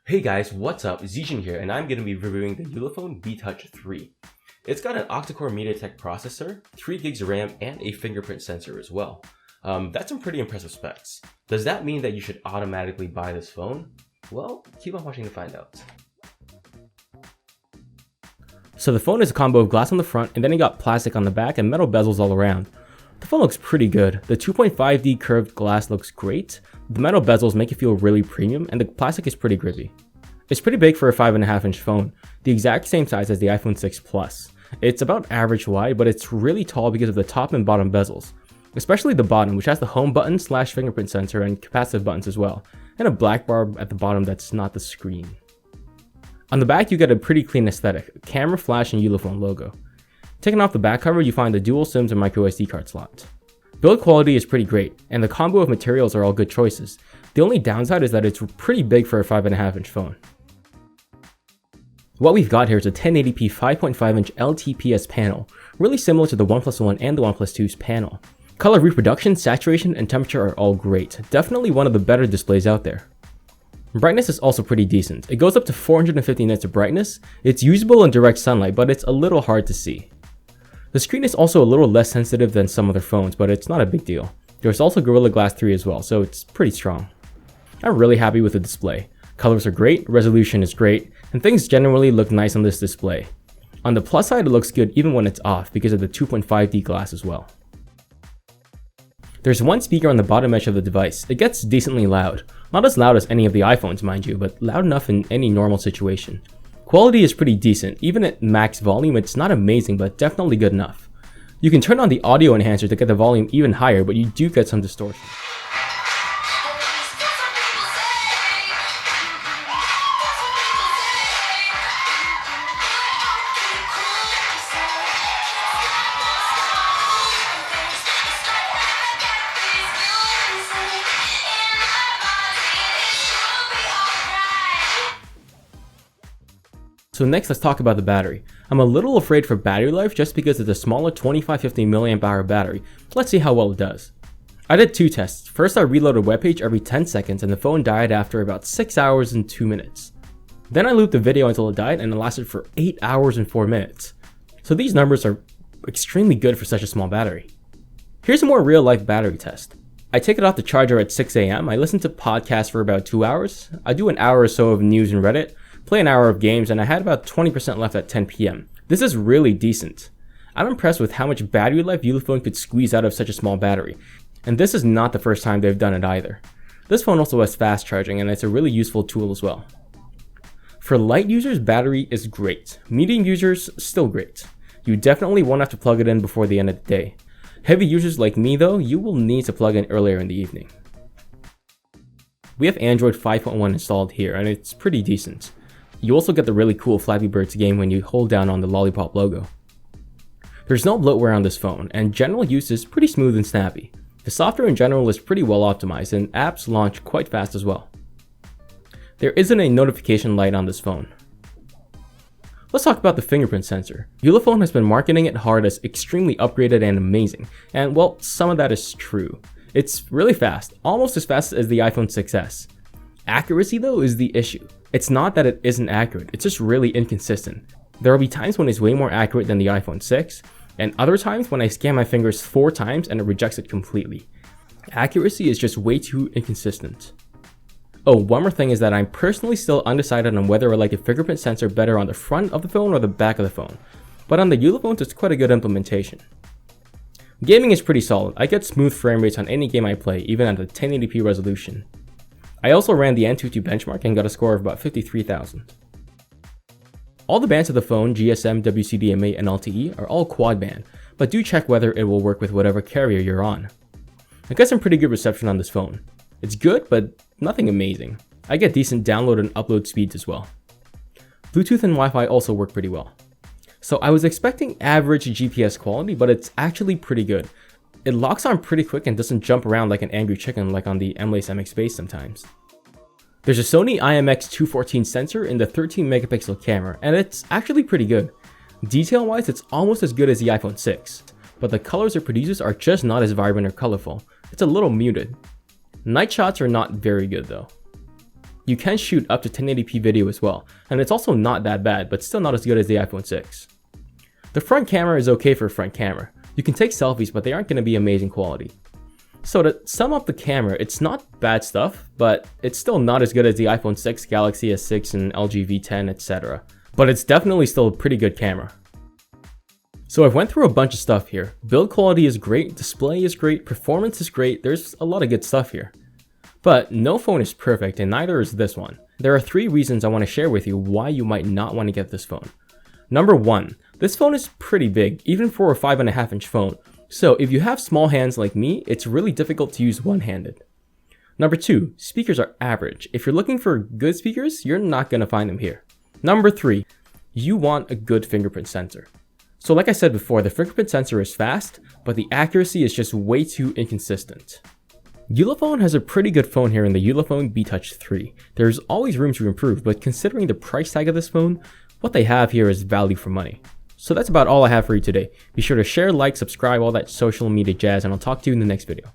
Hey guys, what's up? Zijin here, and I'm going to be reviewing the Ulefone Be Touch 3. It's got an octa-core MediaTek processor, 3 gigs of RAM, and a fingerprint sensor as well. That's some pretty impressive specs. Does that mean that you should automatically buy this phone? Well, keep on watching to find out. So the phone is a combo of glass on the front, and then you got plastic on the back and metal bezels all around. The phone looks pretty good. The 2.5D curved glass looks great, the metal bezels make it feel really premium, and the plastic is pretty grippy. It's pretty big for a 5.5-inch phone, the exact same size as the iPhone 6 Plus. It's about average wide, but it's really tall because of the top and bottom bezels. Especially the bottom, which has the home button / fingerprint sensor and capacitive buttons as well, and a black bar at the bottom that's not the screen. On the back you get a pretty clean aesthetic, camera, flash, and Ulefone logo. Taking off the back cover, you find the dual SIMs and microSD card slot. Build quality is pretty great, and the combo of materials are all good choices. The only downside is that it's pretty big for a 5.5-inch phone. What we've got here is a 1080p 5.5-inch LTPS panel, really similar to the OnePlus One and the OnePlus 2's panel. Color reproduction, saturation, and temperature are all great, definitely one of the better displays out there. Brightness is also pretty decent. It goes up to 450 nits of brightness. It's usable in direct sunlight, but it's a little hard to see. The screen is also a little less sensitive than some other phones, but it's not a big deal. There's also Gorilla Glass 3 as well, so it's pretty strong. I'm really happy with the display. Colors are great, resolution is great, and things generally look nice on this display. On the plus side, it looks good even when it's off because of the 2.5D glass as well. There's one speaker on the bottom edge of the device. It gets decently loud. Not as loud as any of the iPhones, mind you, but loud enough in any normal situation. Quality is pretty decent. Even at max volume, it's not amazing, but definitely good enough. You can turn on the audio enhancer to get the volume even higher, but you do get some distortion. So next, let's talk about the battery. I'm a little afraid for battery life just because it's a smaller 2550 mAh battery. Let's see how well it does. I did 2 tests. First, I reloaded a webpage every 10 seconds and the phone died after about 6 hours and 2 minutes. Then I looped the video until it died and it lasted for 8 hours and 4 minutes. So these numbers are extremely good for such a small battery. Here's a more real life battery test. I take it off the charger at 6 AM, I listen to podcasts for about 2 hours, I do an hour or so of news and Reddit, play an hour of games, and I had about 20% left at 10 PM. This is really decent. I'm impressed with how much battery life Ulefone could squeeze out of such a small battery, and this is not the first time they've done it either. This phone also has fast charging, and it's a really useful tool as well. For light users, battery is great. Medium users, still great. You definitely won't have to plug it in before the end of the day. Heavy users like me though, you will need to plug in earlier in the evening. We have Android 5.1 installed here, and it's pretty decent. You also get the really cool Flappy Birds game when you hold down on the lollipop logo. There's no bloatware on this phone, and general use is pretty smooth and snappy. The software in general is pretty well optimized, and apps launch quite fast as well. There isn't a notification light on this phone. Let's talk about the fingerprint sensor. Ulefone has been marketing it hard as extremely upgraded and amazing, and well, some of that is true. It's really fast, almost as fast as the iPhone 6s. Accuracy though is the issue. It's not that it isn't accurate, it's just really inconsistent. There will be times when it's way more accurate than the iPhone 6, and other times when I scan my fingers 4 times and it rejects it completely. Accuracy is just way too inconsistent. Oh, one more thing is that I'm personally still undecided on whether I like the fingerprint sensor better on the front of the phone or the back of the phone, but on the Ulefone it's quite a good implementation. Gaming is pretty solid. I get smooth frame rates on any game I play, even at a 1080p resolution. I also ran the Antutu benchmark and got a score of about 53,000. All the bands of the phone, GSM, WCDMA, and LTE, are all quad band, but do check whether it will work with whatever carrier you're on. I got some pretty good reception on this phone. It's good, but nothing amazing. I get decent download and upload speeds as well. Bluetooth and Wi-Fi also work pretty well. So I was expecting average GPS quality, but it's actually pretty good. It locks on pretty quick and doesn't jump around like an angry chicken like on the M-Lace MX base sometimes. There's a Sony IMX214 sensor in the 13 megapixel camera, and it's actually pretty good. Detail-wise, it's almost as good as the iPhone 6, but the colors it produces are just not as vibrant or colorful. It's a little muted. Night shots are not very good though. You can shoot up to 1080p video as well, and it's also not that bad, but still not as good as the iPhone 6. The front camera is okay for a front camera. You can take selfies, but they aren't going to be amazing quality. So to sum up the camera, it's not bad stuff, but it's still not as good as the iPhone 6, Galaxy S6, and LG V10, etc. But it's definitely still a pretty good camera. So I've went through a bunch of stuff here. Build quality is great, display is great, performance is great, there's a lot of good stuff here. But no phone is perfect, and neither is this one. There are 3 reasons I want to share with you why you might not want to get this phone. Number 1, this phone is pretty big, even for a 5.5-inch phone. So if you have small hands like me, it's really difficult to use one-handed. Number 2, speakers are average. If you're looking for good speakers, you're not going to find them here. Number 3, you want a good fingerprint sensor. So like I said before, the fingerprint sensor is fast, but the accuracy is just way too inconsistent. Ulefone has a pretty good phone here in the Ulefone Be Touch 3. There's always room to improve, but considering the price tag of this phone, what they have here is value for money. So that's about all I have for you today. Be sure to share, like, subscribe, all that social media jazz, and I'll talk to you in the next video.